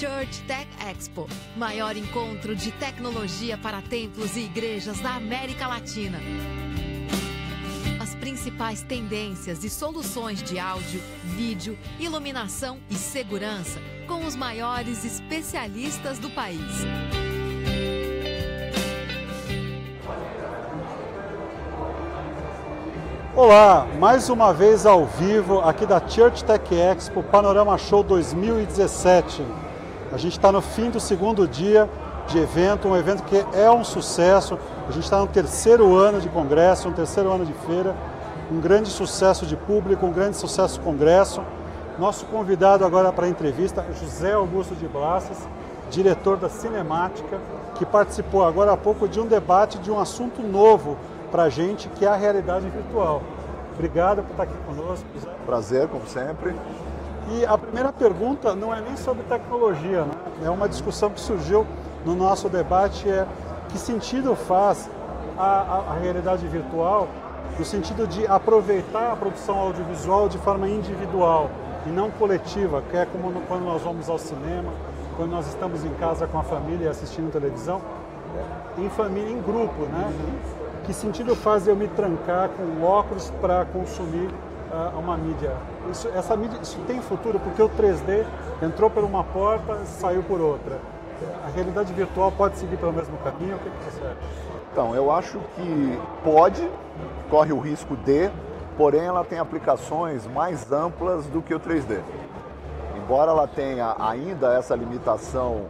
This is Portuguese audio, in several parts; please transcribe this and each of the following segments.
Church Tech Expo, maior encontro de tecnologia para templos e igrejas da América Latina. As principais tendências e soluções de áudio, vídeo, iluminação e segurança com os maiores especialistas do país. Olá, mais uma vez ao vivo aqui da Church Tech Expo Panorama Show 2017. A gente está no fim do segundo dia de evento, um evento que é um sucesso. A gente está no terceiro ano de congresso, um terceiro ano de feira, um grande sucesso de público, um grande sucesso de congresso. Nosso convidado agora para a entrevista é José Augusto de Blasses, diretor da Cinemática, que participou agora há pouco de um debate de um assunto novo para a gente, que é a realidade virtual. Obrigado por estar aqui conosco. Prazer, como sempre. E a primeira pergunta não é nem sobre tecnologia, né? É uma discussão que surgiu no nosso debate, que sentido faz a realidade virtual no sentido de aproveitar a produção audiovisual de forma individual e não coletiva, que é como quando nós vamos ao cinema, quando nós estamos em casa com a família assistindo televisão, em família, em grupo, né? Que sentido faz eu me trancar com óculos para consumir uma mídia? Essa mídia, isso tem futuro, porque o 3D entrou por uma porta e saiu por outra. A realidade virtual pode seguir pelo mesmo caminho? O que você acha? Então, eu acho que pode, corre o risco de, porém ela tem aplicações mais amplas do que o 3D. Embora ela tenha ainda essa limitação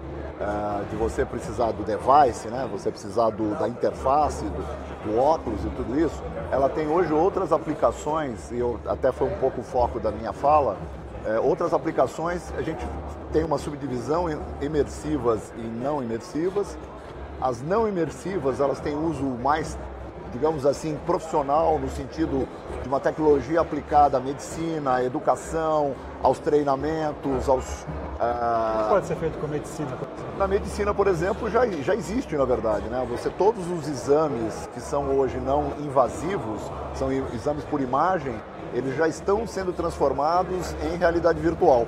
de você precisar do device, né? Você precisar da interface, do óculos e tudo isso, ela tem hoje outras aplicações, e até foi um pouco o foco da minha fala, outras aplicações, a gente tem uma subdivisão em imersivas e não imersivas. As não imersivas, elas têm uso mais, digamos assim, profissional, no sentido de uma tecnologia aplicada à medicina, à educação, aos treinamentos, aos... O que pode ser feito com a medicina? Na medicina, por exemplo, já existe, na verdade, né? Todos os exames que são hoje não invasivos, são exames por imagem, eles já estão sendo transformados em realidade virtual.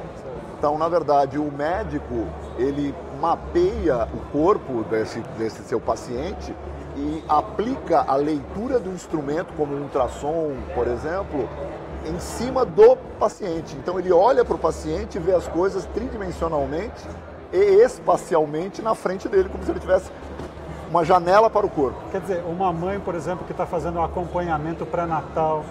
Então, na verdade, o médico, ele mapeia o corpo desse seu paciente e aplica a leitura do instrumento, como um ultrassom, por exemplo, em cima do paciente. Então ele olha para o paciente e vê as coisas tridimensionalmente e espacialmente na frente dele, como se ele tivesse uma janela para o corpo. Quer dizer, uma mãe, por exemplo, que está fazendo um acompanhamento pré-natal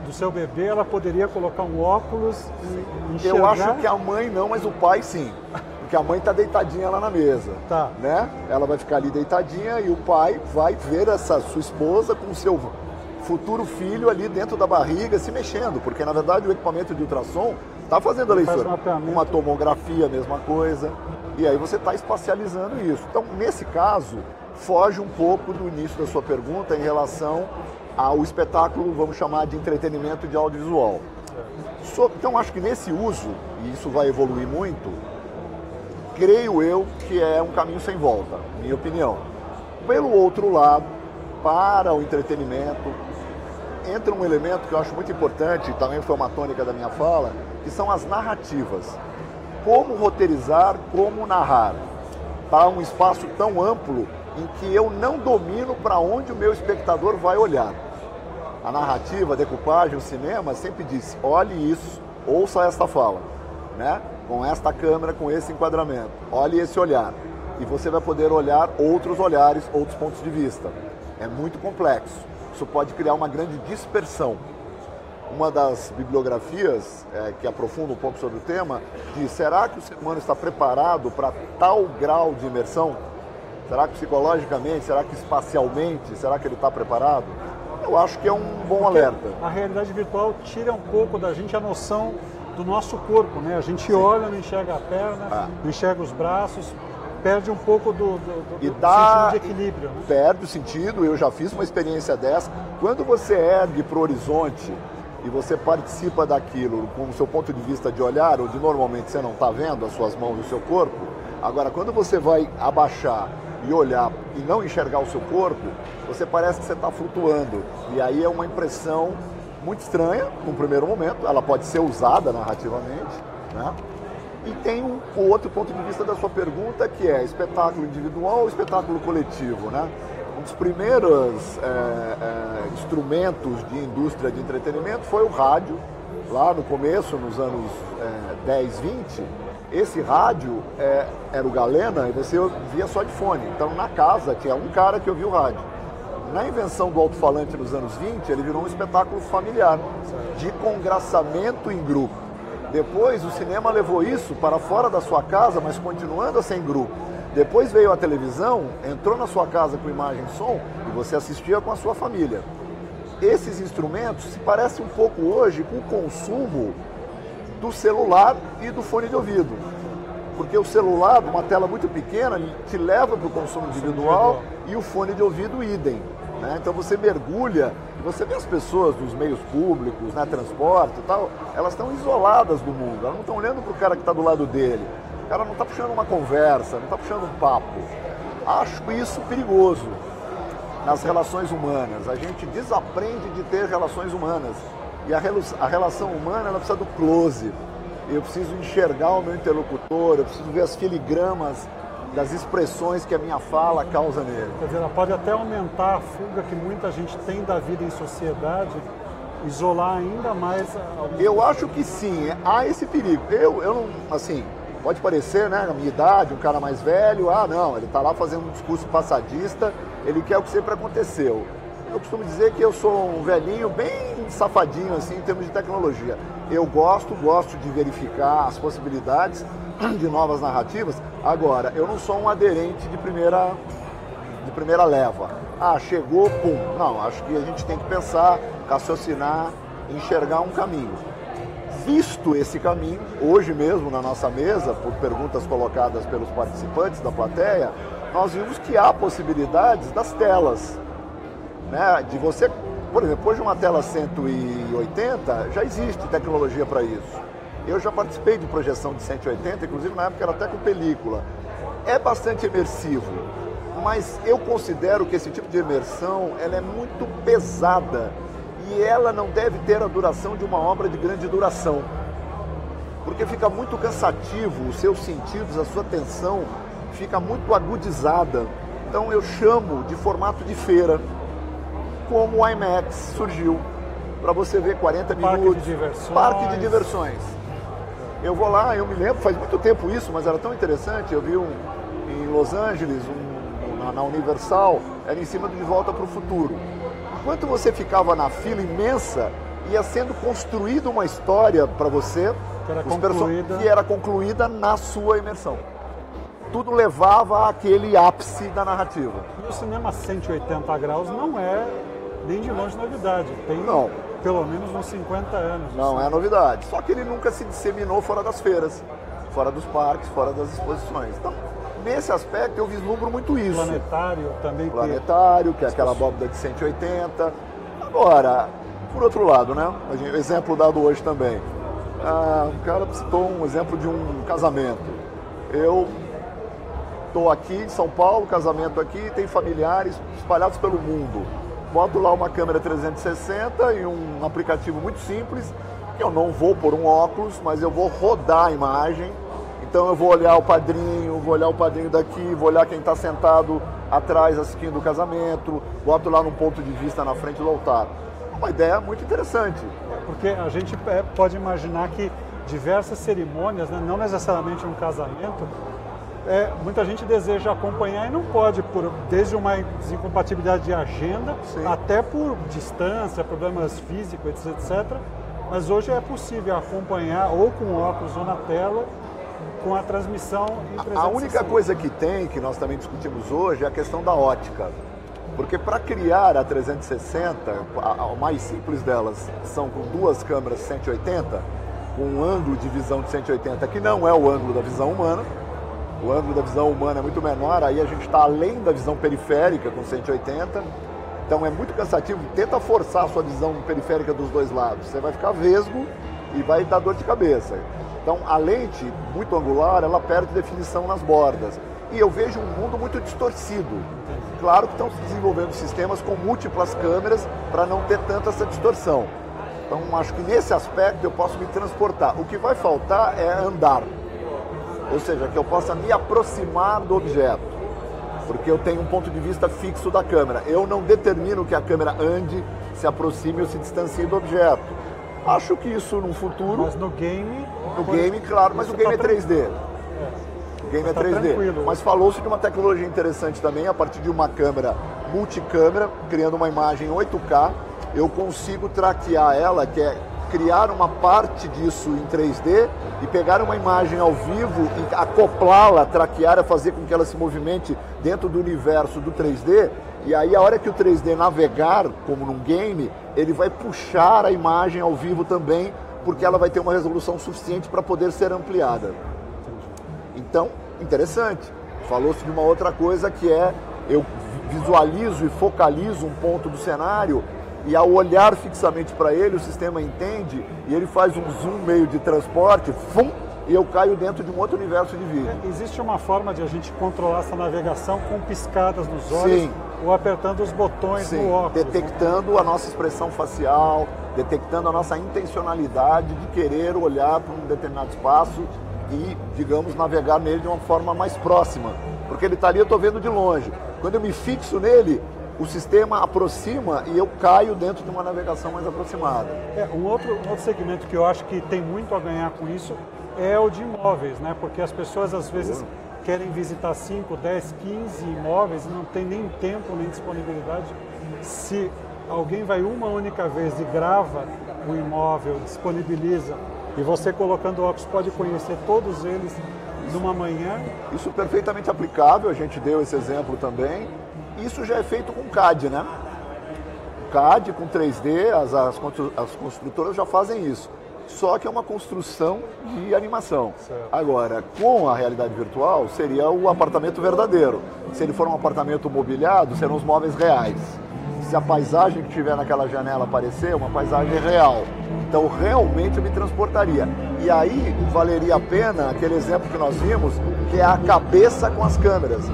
do seu bebê, ela poderia colocar um óculos e enxergar? Eu acho que a mãe não, mas o pai sim. Porque a mãe está deitadinha lá na mesa, tá, né? Ela vai ficar ali deitadinha e o pai vai ver essa sua esposa com o seu futuro filho ali dentro da barriga se mexendo, porque na verdade o equipamento de ultrassom está fazendo a leitura. Uma tomografia, a mesma coisa, e aí você está espacializando isso. Então, nesse caso, foge um pouco do início da sua pergunta em relação ao espetáculo, vamos chamar de entretenimento de audiovisual. Então, acho que nesse uso, e isso vai evoluir muito, creio eu que é um caminho sem volta, minha opinião. Pelo outro lado, para o entretenimento, entra um elemento que eu acho muito importante, também foi uma tônica da minha fala, que são as narrativas. Como roteirizar, como narrar, para um espaço tão amplo em que eu não domino para onde o meu espectador vai olhar. A narrativa, a decupagem, o cinema sempre diz, olhe isso, ouça esta fala, né? Com esta câmera, com esse enquadramento, olhe esse olhar. E você vai poder olhar outros olhares, outros pontos de vista. É muito complexo. Isso pode criar uma grande dispersão. Uma das bibliografias que aprofunda um pouco sobre o tema diz, será que o ser humano está preparado para tal grau de imersão? Será que psicologicamente, será que espacialmente, será que ele está preparado? Eu acho que é um bom alerta. A realidade virtual tira um pouco da gente a noção do nosso corpo, né? A gente olha, não enxerga a perna, não enxerga os braços, perde um pouco do sentido de equilíbrio. Né? Perde o sentido, eu já fiz uma experiência dessa. Quando você ergue para o horizonte e você participa daquilo com o seu ponto de vista de olhar, onde normalmente você não está vendo as suas mãos e o seu corpo, agora quando você vai abaixar e olhar e não enxergar o seu corpo, você parece que você está flutuando. E aí é uma impressão muito estranha, no primeiro momento, ela pode ser usada narrativamente, né? E tem o outro ponto de vista da sua pergunta, que é espetáculo individual ou espetáculo coletivo, né? Um dos primeiros instrumentos de indústria de entretenimento foi o rádio, lá no começo, nos anos 10, 20. Esse rádio era o galena e você via só de fone. Então, na casa, tinha um cara que ouvia o rádio. Na invenção do alto-falante nos anos 20, ele virou um espetáculo familiar, de congraçamento em grupo. Depois, o cinema levou isso para fora da sua casa, mas continuando a ser em grupo. Depois veio a televisão, entrou na sua casa com imagem e som, e você assistia com a sua família. Esses instrumentos se parecem um pouco hoje com o consumo do celular e do fone de ouvido. Porque o celular, uma tela muito pequena, te leva para o consumo individual e o fone de ouvido idem. Né? Então você mergulha, você vê as pessoas dos meios públicos, né, transporte e tal, elas estão isoladas do mundo, elas não estão olhando para o cara que está do lado dele. O cara não está puxando uma conversa, não está puxando um papo. Acho isso perigoso nas relações humanas. A gente desaprende de ter relações humanas. E a relação humana, ela precisa do close. Eu preciso enxergar o meu interlocutor, eu preciso ver as filigramas das expressões que a minha fala causa nele. Quer dizer, ela pode até aumentar a fuga que muita gente tem da vida em sociedade, isolar ainda mais... Eu acho que sim, há esse perigo. Eu não, assim, pode parecer, né, na minha idade, um cara mais velho, não, ele está lá fazendo um discurso passadista, ele quer o que sempre aconteceu. Eu costumo dizer que eu sou um velhinho bem safadinho assim em termos de tecnologia. Eu gosto de verificar as possibilidades de novas narrativas. Agora, eu não sou um aderente de primeira leva. Chegou, pum. Não, acho que a gente tem que pensar, raciocinar, enxergar um caminho. Visto esse caminho, hoje mesmo na nossa mesa, por perguntas colocadas pelos participantes da plateia, nós vimos que há possibilidades das telas. Né, de você, por exemplo, hoje uma tela 180, já existe tecnologia para isso. Eu já participei de projeção de 180, inclusive na época era até com película. É bastante imersivo, mas eu considero que esse tipo de imersão ela é muito pesada e ela não deve ter a duração de uma obra de grande duração. Porque fica muito cansativo, os seus sentidos, a sua atenção fica muito agudizada. Então eu chamo de formato de feira. Como o IMAX surgiu, para você ver 40 minutos, parque de diversões. Eu vou lá, eu me lembro, faz muito tempo isso, mas era tão interessante, eu vi em Los Angeles, na Universal, era em cima do De Volta para o Futuro. Enquanto você ficava na fila imensa, ia sendo construída uma história para você, que era concluída na sua imersão. Tudo levava àquele ápice da narrativa. E o cinema 180 graus não é nem de longe novidade. Tem pelo menos uns 50 anos. Não é novidade. Só que ele nunca se disseminou fora das feiras, fora dos parques, fora das exposições. Então, nesse aspecto, eu vislumbro muito isso. Planetário também. Planetário, que é aquela abóbada de 180. Agora, por outro lado, né? Exemplo dado hoje também. Um cara citou um exemplo de um casamento. Eu estou aqui em São Paulo, casamento aqui, tem familiares espalhados pelo mundo. Boto lá uma câmera 360 e um aplicativo muito simples, que eu não vou pôr um óculos, mas eu vou rodar a imagem. Então eu vou olhar o padrinho daqui, vou olhar quem está sentado atrás assistindo o casamento, boto lá num ponto de vista na frente do altar. Uma ideia muito interessante. Porque a gente pode imaginar que diversas cerimônias, né, não necessariamente um casamento, muita gente deseja acompanhar e não pode, desde uma desincompatibilidade de agenda, sim, até por distância, problemas físicos, etc. Mas hoje é possível acompanhar ou com óculos ou na tela, com a transmissão em 360. A única coisa que tem, que nós também discutimos hoje, é a questão da ótica. Porque para criar a 360, a mais simples delas são com duas câmeras 180, com um ângulo de visão de 180, que não é o ângulo da visão humana. O ângulo da visão humana é muito menor, aí a gente está além da visão periférica com 180, então é muito cansativo. Tenta forçar a sua visão periférica dos dois lados, você vai ficar vesgo e vai dar dor de cabeça. Então a lente muito angular, ela perde definição nas bordas. E eu vejo um mundo muito distorcido. Claro que estão se desenvolvendo sistemas com múltiplas câmeras para não ter tanta essa distorção. Então acho que nesse aspecto eu posso me transportar. O que vai faltar é andar. ou seja, que eu possa me aproximar do objeto, porque eu tenho um ponto de vista fixo da câmera. Eu não determino que a câmera ande, se aproxime ou se distancie do objeto. Acho que isso no futuro... Mas no game... No game, claro, mas o game é 3D. O game é 3D. Tranquilo. Mas falou-se de uma tecnologia interessante também, a partir de uma câmera multicâmera, criando uma imagem 8K, eu consigo traquear ela, que é criar uma parte disso em 3D e pegar uma imagem ao vivo e acoplá-la, traquear, fazer com que ela se movimente dentro do universo do 3D, e aí a hora que o 3D navegar, como num game, ele vai puxar a imagem ao vivo também, porque ela vai ter uma resolução suficiente para poder ser ampliada. Então, interessante. Falou-se de uma outra coisa que é, eu visualizo e focalizo um ponto do cenário e ao olhar fixamente para ele, o sistema entende e ele faz um zoom meio de transporte, fum, e eu caio dentro de um outro universo de vídeo. Existe uma forma de a gente controlar essa navegação com piscadas nos olhos. Sim. Ou apertando os botões no óculos. Detectando a nossa expressão facial, detectando a nossa intencionalidade de querer olhar para um determinado espaço e, digamos, navegar nele de uma forma mais próxima. Porque ele está ali, eu estou vendo de longe. Quando eu me fixo nele, o sistema aproxima e eu caio dentro de uma navegação mais aproximada. Um outro segmento que eu acho que tem muito a ganhar com isso é o de imóveis, né? Porque as pessoas às vezes querem visitar 5, 10, 15 imóveis e não tem nem tempo nem disponibilidade. Se alguém vai uma única vez e grava o imóvel, disponibiliza, e você colocando o óculos pode conhecer todos eles numa manhã. Isso perfeitamente aplicável, a gente deu esse exemplo também. Isso já é feito com CAD, né? CAD com 3D, as construtoras já fazem isso. Só que é uma construção de animação. Certo. Agora, com a realidade virtual, seria o apartamento verdadeiro. Se ele for um apartamento mobiliado, serão os móveis reais. Se a paisagem que tiver naquela janela aparecer, é uma paisagem real. Então, realmente eu me transportaria. E aí, valeria a pena aquele exemplo que nós vimos, que é a cabeça com as câmeras.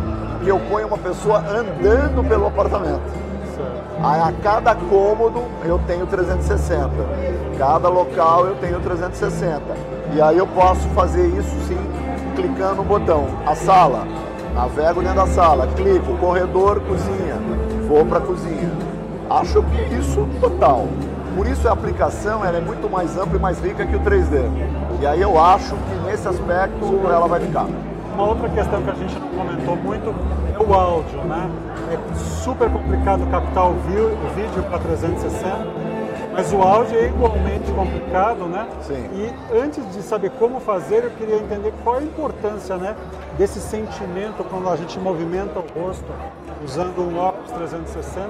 Que eu ponho uma pessoa andando pelo apartamento. Aí, a cada cômodo eu tenho 360, cada local eu tenho 360. E aí eu posso fazer isso sim, clicando no botão. A sala, navego dentro da sala, clico, corredor, cozinha, vou para a cozinha. Acho que isso total. Por isso a aplicação ela é muito mais ampla e mais rica que o 3D. E aí eu acho que nesse aspecto ela vai ficar. Uma outra questão que a gente não comentou muito é o áudio, né? É super complicado captar o vídeo para 360, mas o áudio é igualmente complicado, né? Sim. E antes de saber como fazer, eu queria entender qual a importância, né, desse sentimento quando a gente movimenta o rosto usando um óculos 360.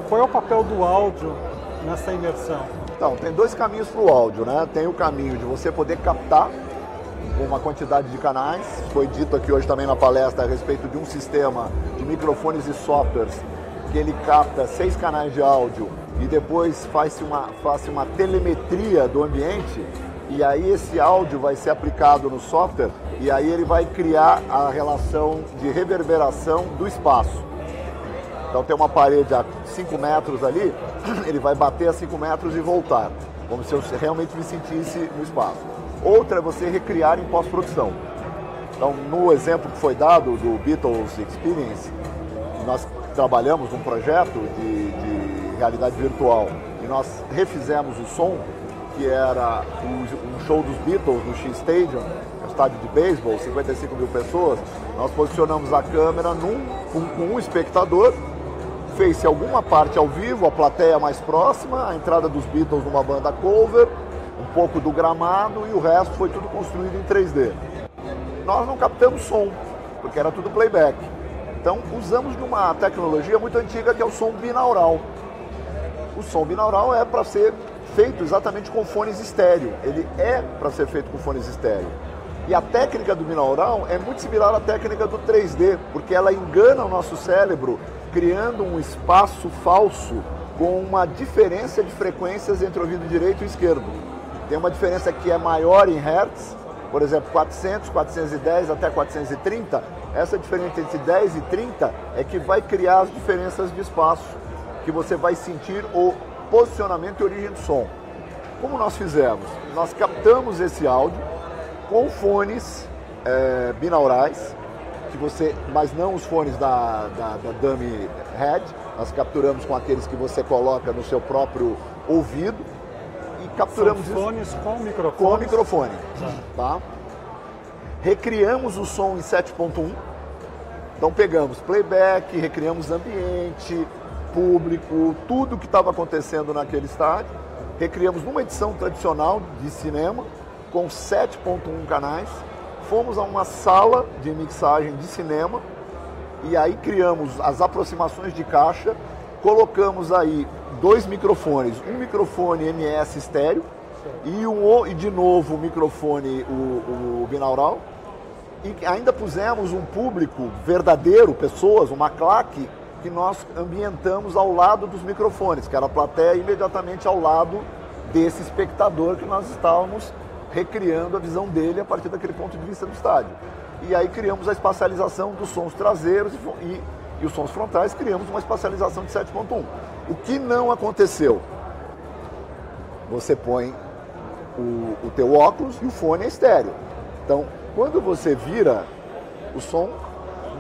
Qual é o papel do áudio nessa imersão? Então, tem dois caminhos para o áudio, né? Tem o caminho de você poder captar uma quantidade de canais. Foi dito aqui hoje também na palestra a respeito de um sistema de microfones e softwares que ele capta 6 canais de áudio e depois faz uma telemetria do ambiente, e aí esse áudio vai ser aplicado no software e aí ele vai criar a relação de reverberação do espaço. Então tem uma parede a 5 metros ali, ele vai bater a 5 metros e voltar, como se eu realmente me sentisse no espaço. Outra é você recriar em pós-produção. Então, no exemplo que foi dado do Beatles Experience, nós trabalhamos num projeto de realidade virtual e nós refizemos o som, que era um show dos Beatles no Shea Stadium, um estádio de beisebol, 55 mil pessoas. Nós posicionamos a câmera com um espectador, fez-se alguma parte ao vivo, a plateia mais próxima, a entrada dos Beatles numa banda cover, um pouco do gramado e o resto foi tudo construído em 3D. Nós não captamos som, porque era tudo playback. Então usamos de uma tecnologia muito antiga que é o som binaural. O som binaural é para ser feito exatamente com fones estéreo. Ele é para ser feito com fones estéreo. E a técnica do binaural é muito similar à técnica do 3D, porque ela engana o nosso cérebro criando um espaço falso com uma diferença de frequências entre o ouvido direito e esquerdo. Tem uma diferença que é maior em hertz, por exemplo, 400, 410 até 430. Essa diferença entre 10 e 30 é que vai criar as diferenças de espaço, que você vai sentir o posicionamento e origem do som. Como nós fizemos? Nós captamos esse áudio com fones binaurais, mas não os fones da dummy head, nós capturamos com aqueles que você coloca no seu próprio ouvido e capturamos São fones isso com microfone. com microfone. Tá? Recriamos o som em 7.1, então pegamos playback, recriamos ambiente, público, tudo que estava acontecendo naquele estádio, recriamos numa edição tradicional de cinema, com 7.1 canais, fomos a uma sala de mixagem de cinema e aí criamos as aproximações de caixa, colocamos aí 2 microfones, um microfone MS estéreo e de novo o microfone o binaural, e ainda pusemos um público verdadeiro, pessoas, uma claque, que nós ambientamos ao lado dos microfones, que era a plateia imediatamente ao lado desse espectador que nós estávamos recriando a visão dele a partir daquele ponto de vista do estádio. E aí criamos a espacialização dos sons traseiros e os sons frontais, criamos uma espacialização de 7.1. O que não aconteceu? Você põe o teu óculos e o fone é estéreo. Então, quando você vira, o som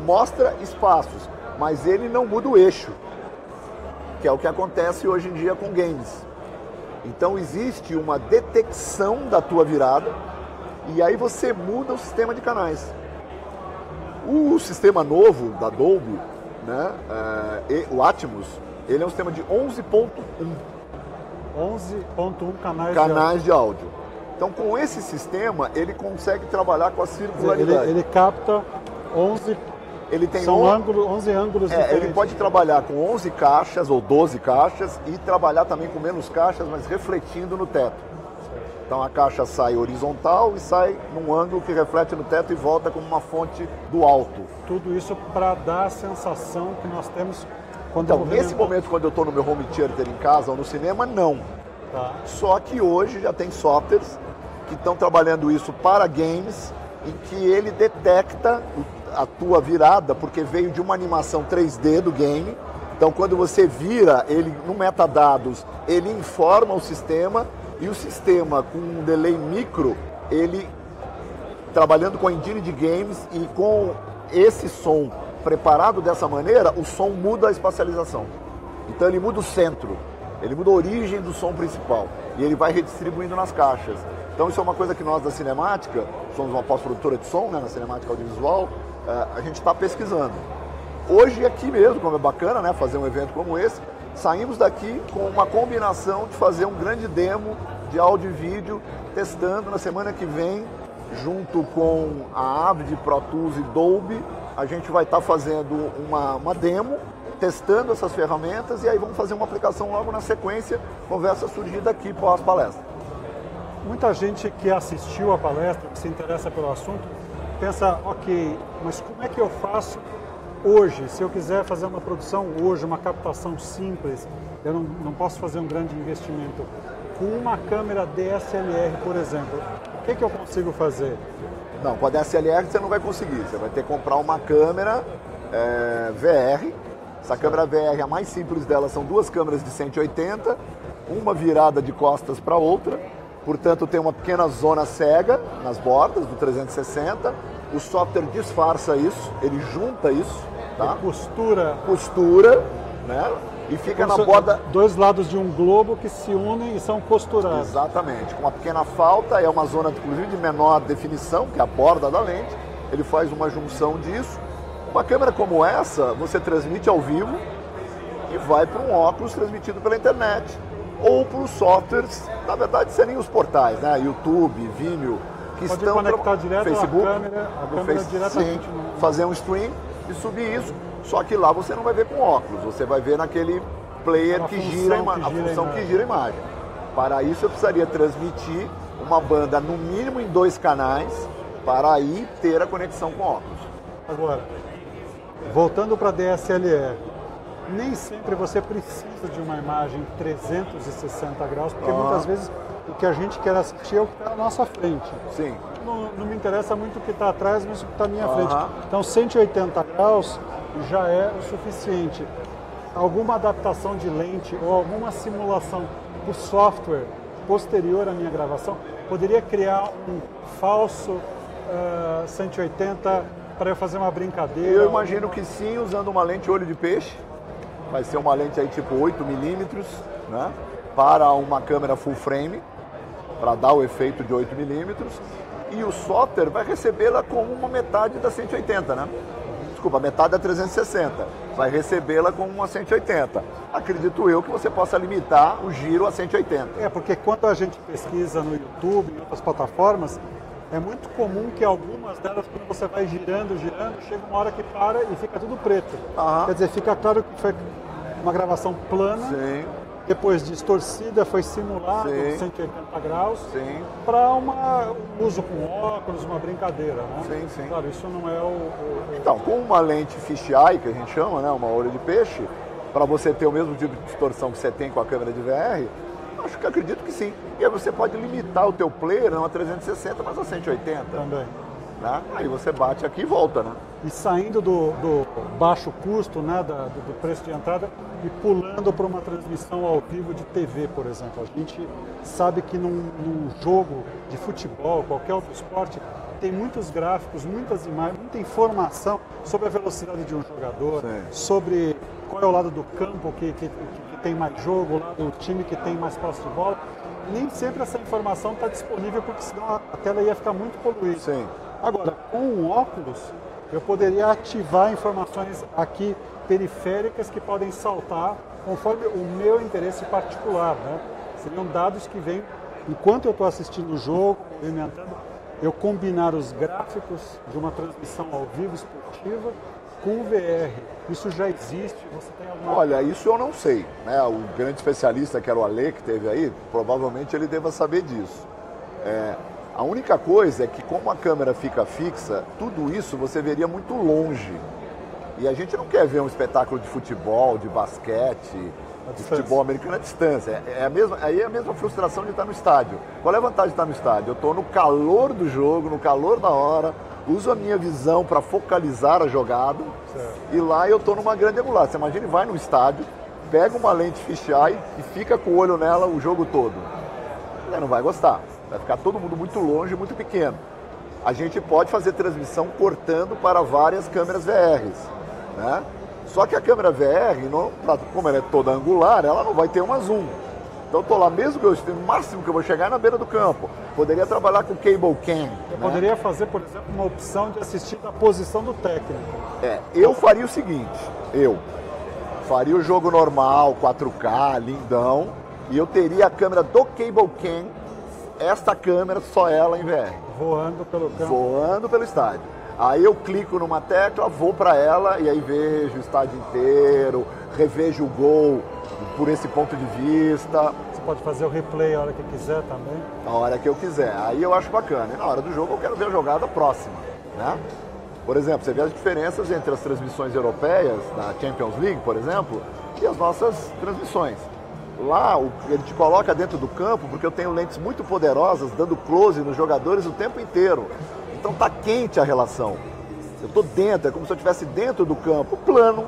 mostra espaços, mas ele não muda o eixo, que é o que acontece hoje em dia com games. Então existe uma detecção da tua virada e aí você muda o sistema de canais. O sistema novo da Dolby, né, o Atmos, ele é um sistema de 11.1. 11.1 canais de áudio. Então com esse sistema ele consegue trabalhar com a circularidade. Ele capta 11. Ele tem 11 ângulos diferentes. Ele pode trabalhar com 11 caixas ou 12 caixas e trabalhar também com menos caixas, mas refletindo no teto. Então a caixa sai horizontal e sai num ângulo que reflete no teto e volta como uma fonte do alto. Tudo isso para dar a sensação que nós temos quando... Então, nesse momento, quando eu estou no meu home theater em casa ou no cinema, não. Tá. Só que hoje já tem softwares que estão trabalhando isso para games, em que ele detecta a tua virada, porque veio de uma animação 3D do game. Então quando você vira, ele no metadados, ele informa o sistema, e o sistema com um delay micro, ele trabalhando com a engine de games e com esse som preparado dessa maneira, o som muda a espacialização. Então ele muda o centro, ele muda a origem do som principal e ele vai redistribuindo nas caixas. Então isso é uma coisa que nós da Cinemática, somos uma pós-produtora de som, né, na Cinemática Audiovisual, a gente está pesquisando. Hoje aqui mesmo, como é bacana, né, fazer um evento como esse, saímos daqui com uma combinação de fazer um grande demo de áudio e vídeo, testando na semana que vem, junto com a Avid, Pro Tools e Dolby, a gente vai estar fazendo uma demo, testando essas ferramentas e aí vamos fazer uma aplicação logo na sequência, conversa surgir daqui pós-palestra. Muita gente que assistiu a palestra, que se interessa pelo assunto, pensa, ok, mas como é que eu faço hoje? Se eu quiser fazer uma produção hoje, uma captação simples, eu não posso fazer um grande investimento. Com uma câmera DSLR, por exemplo, o que eu consigo fazer? Não, com a DSLR você não vai conseguir. Você vai ter que comprar uma câmera VR. Essa câmera VR, a mais simples dela, são duas câmeras de 180, uma virada de costas para outra. Portanto, tem uma pequena zona cega nas bordas do 360. O software disfarça isso, ele junta isso. Tá? Costura, né? E fica na borda... Dois lados de um globo que se unem e são costurados. Exatamente. Com uma pequena falta, é uma zona, inclusive, de menor definição, que é a borda da lente. Ele faz uma junção disso. Uma câmera como essa, você transmite ao vivo e vai para um óculos transmitido pela internet. Ou para os softwares, na verdade, seriam os portais, né? YouTube, Vimeo, que pode estão... conectar direto Facebook, a câmera diretamente. Sim, fazer um stream e subir isso. Só que lá você não vai ver com óculos, você vai ver naquele player que gira a função que gira a imagem. Para isso eu precisaria transmitir uma banda no mínimo em 2 canais para aí ter a conexão com óculos. Agora, voltando para a DSLR, nem sempre você precisa de uma imagem 360 graus, porque muitas vezes o que a gente quer assistir é o que está na nossa frente. Sim. Não me interessa muito o que está atrás, mas o que está à minha frente. Então 180 graus já é o suficiente. Alguma adaptação de lente ou alguma simulação por software posterior à minha gravação, poderia criar um falso 180 para eu fazer uma brincadeira? Eu imagino que sim, usando uma lente olho de peixe. Vai ser uma lente aí tipo 8 milímetros, né? Para uma câmera full frame, para dar o efeito de 8 milímetros. E o software vai recebê-la como uma metade da 180, né? Desculpa, metade da 360. Vai recebê-la como uma 180. Acredito eu que você possa limitar o giro a 180. Porque quando a gente pesquisa no YouTube, em outras plataformas, é muito comum que algumas delas, quando você vai girando, chega uma hora que para e fica tudo preto. Quer dizer, fica claro que foi uma gravação plana. Sim. Depois distorcida, foi simulado 180 graus para um uso com óculos, uma brincadeira, né? Sim. Claro, isso não é Então, com uma lente fisheye, que a gente chama, né, uma olho de peixe, para você ter o mesmo tipo de distorção que você tem com a câmera de VR, acredito que sim. E aí você pode limitar o teu player não a 360, mas a 180. Também. Né? Aí você bate aqui e volta, né? E saindo do baixo custo, né, do preço de entrada, e pulando para uma transmissão ao vivo de TV, por exemplo. A gente sabe que num jogo de futebol, qualquer outro esporte, tem muitos gráficos, muitas imagens, muita informação sobre a velocidade de um jogador, sobre qual é o lado do campo que tem mais jogo, o lado do time que tem mais posse de bola. Nem sempre essa informação está disponível, porque senão a tela ia ficar muito poluída. Sim. Agora, com um óculos, eu poderia ativar informações aqui periféricas que podem saltar conforme o meu interesse particular, né? Seriam dados que vêm, enquanto eu estou assistindo o jogo, movimentando, eu combinar os gráficos de uma transmissão ao vivo esportiva com o VR. Isso já existe? Você tem alguma... Olha, isso eu não sei, né? O grande especialista, que era o Ale, que teve aí, provavelmente ele deva saber disso. A única coisa é que, como a câmera fica fixa, tudo isso você veria muito longe. E a gente não quer ver um espetáculo de futebol, de basquete, de futebol americano à distância. Aí é a mesma frustração de estar no estádio. Qual é a vantagem de estar no estádio? Eu estou no calor do jogo, no calor da hora, uso a minha visão para focalizar a jogada, e lá eu estou numa grande angular. Você imagina, vai no estádio, pega uma lente fisheye e fica com o olho nela o jogo todo. Você não vai gostar. Vai ficar todo mundo muito longe, muito pequeno. A gente pode fazer transmissão cortando para várias câmeras VRs, né? Só que a câmera VR, como ela é toda angular, ela não vai ter uma zoom. Então eu estou lá, mesmo que o máximo que eu vou chegar é na beira do campo. Poderia trabalhar com cable cam. Eu poderia fazer, por exemplo, uma opção de assistir da posição do técnico. Eu faria o seguinte, eu faria o jogo normal, 4K, lindão, e eu teria a câmera do cable cam, esta câmera, só ela em VR. Voando pelo campo. Voando pelo estádio. Aí eu clico numa tecla, vou para ela e aí vejo o estádio inteiro, revejo o gol por esse ponto de vista. Você pode fazer o replay a hora que quiser também. A hora que eu quiser. Aí eu acho bacana. E na hora do jogo eu quero ver a jogada próxima, né? Por exemplo, você vê as diferenças entre as transmissões europeias, da Champions League, por exemplo, e as nossas transmissões. Lá, ele te coloca dentro do campo, porque eu tenho lentes muito poderosas, dando close nos jogadores o tempo inteiro. Então tá quente a relação. Eu tô dentro, é como se eu estivesse dentro do campo, plano.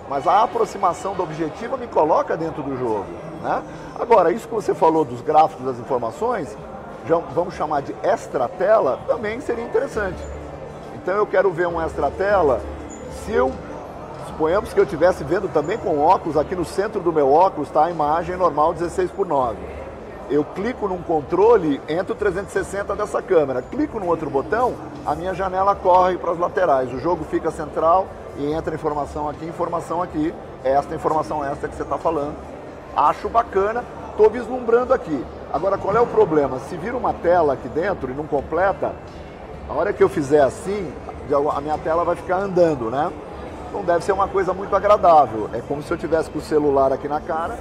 Mas a aproximação do objetivo me coloca dentro do jogo, né? Agora, isso que você falou dos gráficos, das informações, já vamos chamar de extra-tela, também seria interessante. Então eu quero ver um extra-tela, suponhamos que eu estivesse vendo também com óculos, aqui no centro do meu óculos está a imagem normal 16:9. Eu clico num controle, entra o 360 dessa câmera. Clico num outro botão, a minha janela corre para as laterais. O jogo fica central e entra informação aqui. Esta informação extra que você está falando. Acho bacana, estou vislumbrando aqui. Agora, qual é o problema? Se vira uma tela aqui dentro e não completa, a hora que eu fizer assim, a minha tela vai ficar andando, né? Não deve ser uma coisa muito agradável. É como se eu tivesse com o celular aqui na cara,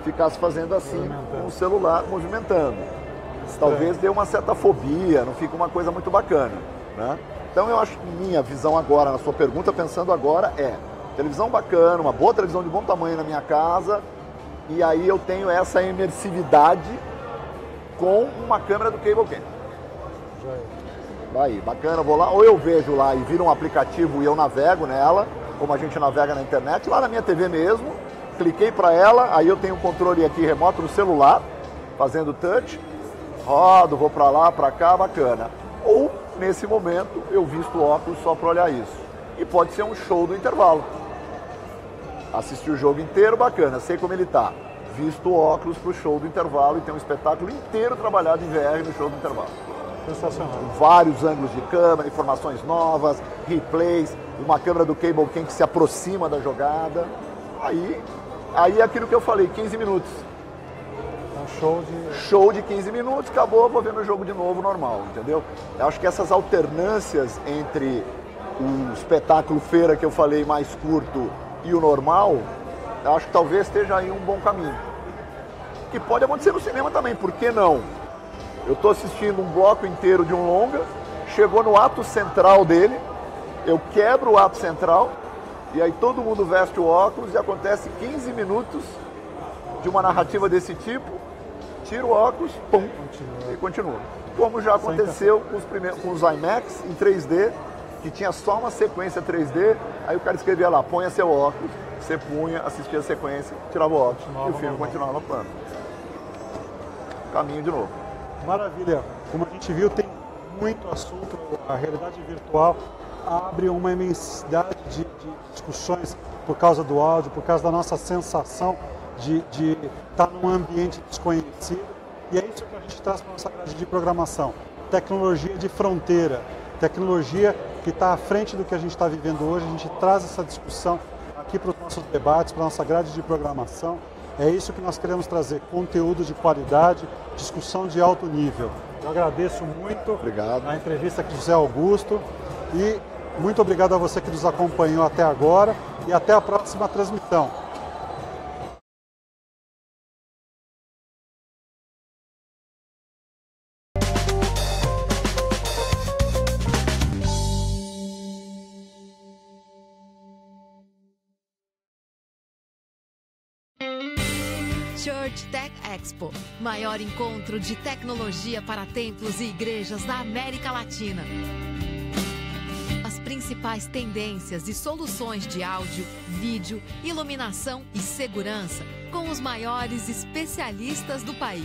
ficasse fazendo assim com o celular movimentando. Talvez dê uma certa fobia, não fica uma coisa muito bacana, né? Então eu acho que minha visão agora, na sua pergunta, pensando agora, televisão bacana, uma boa televisão de bom tamanho na minha casa, e aí eu tenho essa imersividade com uma câmera do cable cam. Aí, bacana, vou lá, ou eu vejo lá e vira um aplicativo e eu navego nela, como a gente navega na internet, lá na minha TV mesmo, cliquei para ela, aí eu tenho um controle aqui remoto no celular, fazendo touch, rodo, vou para lá, para cá, bacana. Ou, nesse momento, eu visto óculos só para olhar isso. E pode ser um show do intervalo. Assistir o jogo inteiro, bacana, sei como ele tá. Visto óculos para o show do intervalo e tem um espetáculo inteiro trabalhado em VR no show do intervalo. Sensacional. Vários ângulos de câmera, informações novas, replays, uma câmera do Cable Cam que se aproxima da jogada. Aí é aquilo que eu falei, 15 minutos. Show de 15 minutos, acabou, vou ver meu jogo de novo normal, entendeu? Eu acho que essas alternâncias entre o espetáculo feira que eu falei mais curto e o normal, eu acho que talvez esteja aí um bom caminho. Que pode acontecer no cinema também, por que não? Eu estou assistindo um bloco inteiro de um longa, chegou no ato central dele, eu quebro o ato central, e aí todo mundo veste o óculos e acontece 15 minutos de uma narrativa desse tipo, tira o óculos, pum, e continua. Como já aconteceu com os IMAX em 3D, que tinha só uma sequência 3D, aí o cara escrevia lá, ponha seu óculos, você punha, assistia a sequência, tirava o óculos e o filme continuava plano. Caminho de novo. Maravilha. Como a gente viu, tem muito assunto. A realidade virtual abre uma imensidade de discussões por causa do áudio, por causa da nossa sensação de estar num ambiente desconhecido. E é isso que a gente traz para a nossa grade de programação. Tecnologia de fronteira, tecnologia que está à frente do que a gente está vivendo hoje. A gente traz essa discussão aqui para os nossos debates, para a nossa grade de programação. É isso que nós queremos trazer, conteúdo de qualidade, discussão de alto nível. Eu agradeço muito a entrevista com José Augusto e muito obrigado a você que nos acompanhou até agora e até a próxima transmissão. Church Tech Expo, maior encontro de tecnologia para templos e igrejas da América Latina. As principais tendências e soluções de áudio, vídeo, iluminação e segurança com os maiores especialistas do país.